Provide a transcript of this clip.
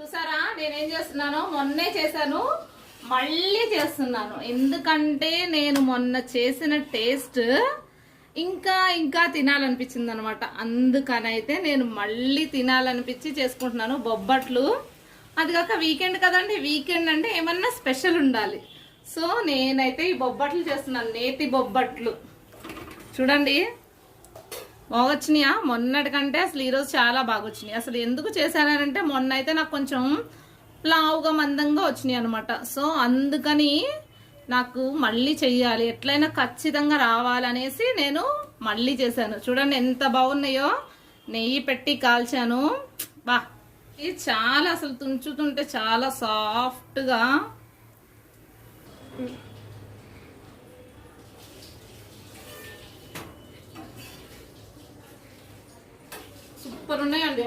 చూసారా నేనేం చేస్తున్నాను, మొన్నే చేశాను మళ్ళీ చేస్తున్నాను. ఎందుకంటే నేను మొన్న చేసిన టేస్ట్ ఇంకా ఇంకా తినాలనిపించింది అనమాట. అందుకనైతే నేను మళ్ళీ తినాలనిపించి చేసుకుంటున్నాను బొబ్బట్లు. అది కాక వీకెండ్ కదండి, వీకెండ్ అంటే ఏమన్నా స్పెషల్ ఉండాలి. సో నేనైతే ఈ బొబ్బట్లు చేస్తున్నాను, నేతి బొబ్బట్లు. చూడండి బాగా వచ్చినాయా? మొన్నటి కంటే అసలు ఈరోజు చాలా బాగా వచ్చినాయి. అసలు ఎందుకు చేశానంటే మొన్న అయితే నాకు కొంచెం లావుగా మందంగా వచ్చినాయి అనమాట. సో అందుకని నాకు మళ్ళీ చెయ్యాలి, ఎట్లయినా ఖచ్చితంగా రావాలనేసి నేను మళ్ళీ చేశాను. చూడండి ఎంత బాగున్నాయో, నెయ్యి పెట్టి కాల్చాను. బా ఇది చాలా అసలు తుంచుతుంటే చాలా సాఫ్ట్గా సూపర్ ఉన్నాయండి.